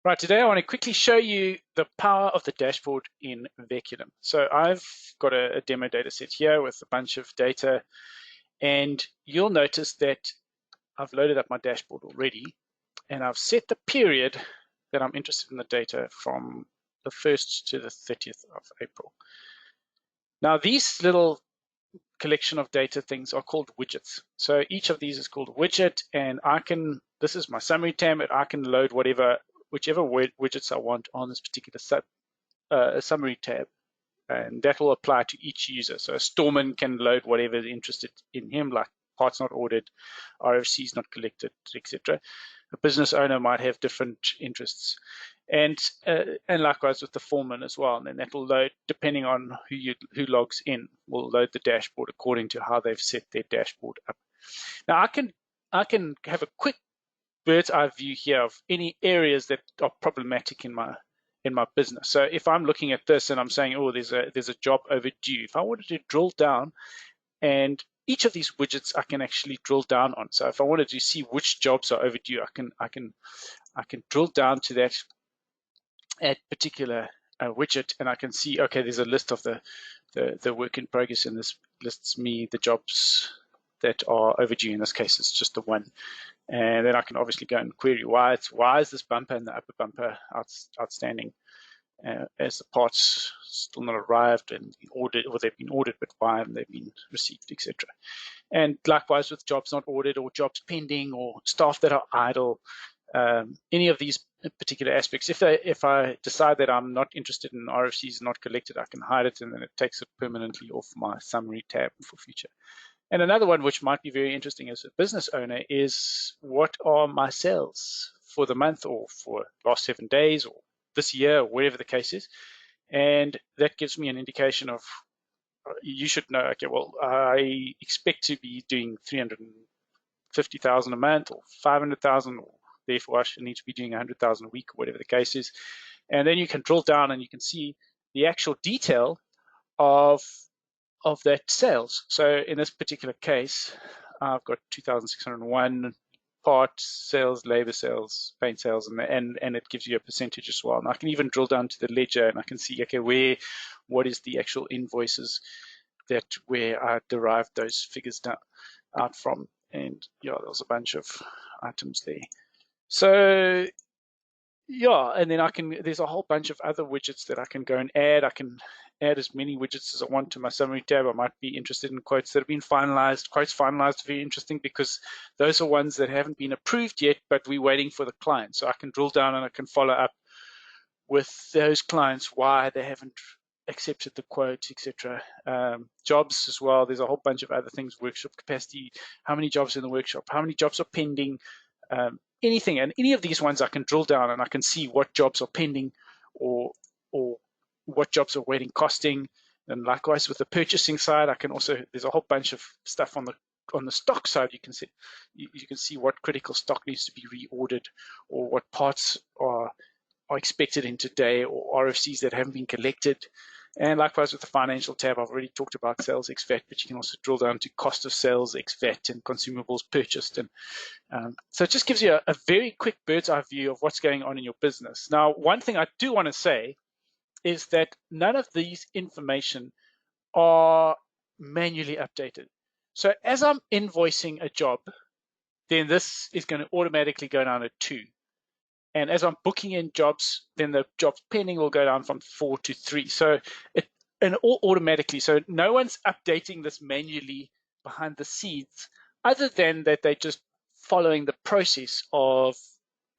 Right, today I want to quickly show you the power of the dashboard in Veculim. So I've got a demo data set here with a bunch of data, and you'll notice that I've loaded up my dashboard already, and I've set the period that I'm interested in the data from the 1st to the 30th of April. Now, these little collection of data things are called widgets. So each of these is called a widget, and this is my summary tab, and I can load whichever widgets I want on this particular summary tab, and that will apply to each user. So a storeman can load whatever is interested in him, like parts not ordered, RFCs not collected, etc. A business owner might have different interests, and likewise with the foreman as well. And then that will load, depending on who logs in, will load the dashboard according to how they've set their dashboard up. Now I can have a quick bird's eye view here of any areas that are problematic in my business. So if I'm looking at this and I'm saying, oh, there's a job overdue, if I wanted to drill down, and each of these widgets I can actually drill down on. So if I wanted to see which jobs are overdue, I can drill down to that particular widget, and I can see, okay, there's a list of the work in progress, and this lists me the jobs that are overdue. In this case, it's just the one. And then I can obviously go and query why is this bumper and the upper bumper outstanding, as the parts still not arrived and ordered, or they've been ordered, but why haven't they been received, etc. And likewise with jobs not ordered or jobs pending or staff that are idle, any of these particular aspects. If I decide that I'm not interested in RFCs not collected, I can hide it, and then it takes it permanently off my summary tab for future. And another one which might be very interesting as a business owner is, what are my sales for the month or for last 7 days or this year, or whatever the case is. And that gives me an indication of, you should know, okay, well, I expect to be doing 350,000 a month or 500,000, or therefore I should need to be doing 100,000 a week, or whatever the case is. And then you can drill down and you can see the actual detail of that sales. So in this particular case, I've got 2,601 parts sales, labor sales, paint sales, and it gives you a percentage as well. And I can even drill down to the ledger, and I can see, okay, what is the actual invoices where I derived those figures out from. And yeah, there's a bunch of items there. So yeah, and then there's a whole bunch of other widgets that I can go and add. I can add as many widgets as I want to my summary tab. I might be interested in quotes that have been finalized. Quotes finalized are very interesting because those are ones that haven't been approved yet, but we're waiting for the client. So I can drill down and I can follow up with those clients, why they haven't accepted the quote, etc. Jobs as well. There's a whole bunch of other things. Workshop capacity, how many jobs in the workshop, how many jobs are pending, anything. And any of these ones I can drill down and I can see what jobs are pending or what jobs are waiting costing. And likewise with the purchasing side, there's a whole bunch of stuff on the stock side. You can see what critical stock needs to be reordered, or what parts are expected in today, or RFCs that haven't been collected. And likewise with the financial tab, I've already talked about sales ex VAT, but you can also drill down to cost of sales ex VAT and consumables purchased. And so it just gives you a very quick bird's eye view of what's going on in your business. Now, one thing I do want to say is that none of these information are manually updated. So as I'm invoicing a job, then this is going to automatically go down to 2. And as I'm booking in jobs, then the jobs pending will go down from 4 to 3. So all automatically. So no one's updating this manually behind the scenes, other than that they're just following the process of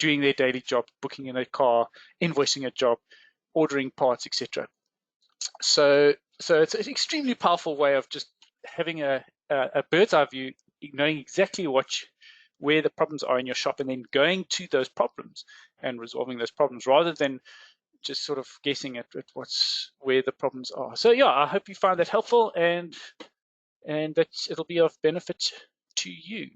doing their daily job, booking in a car, invoicing a job, ordering parts, etc. So it's an extremely powerful way of just having a bird's eye view, knowing exactly where the problems are in your shop, and then going to those problems and resolving those problems, rather than just sort of guessing at where the problems are. So yeah, I hope you find that helpful, and that it'll be of benefit to you.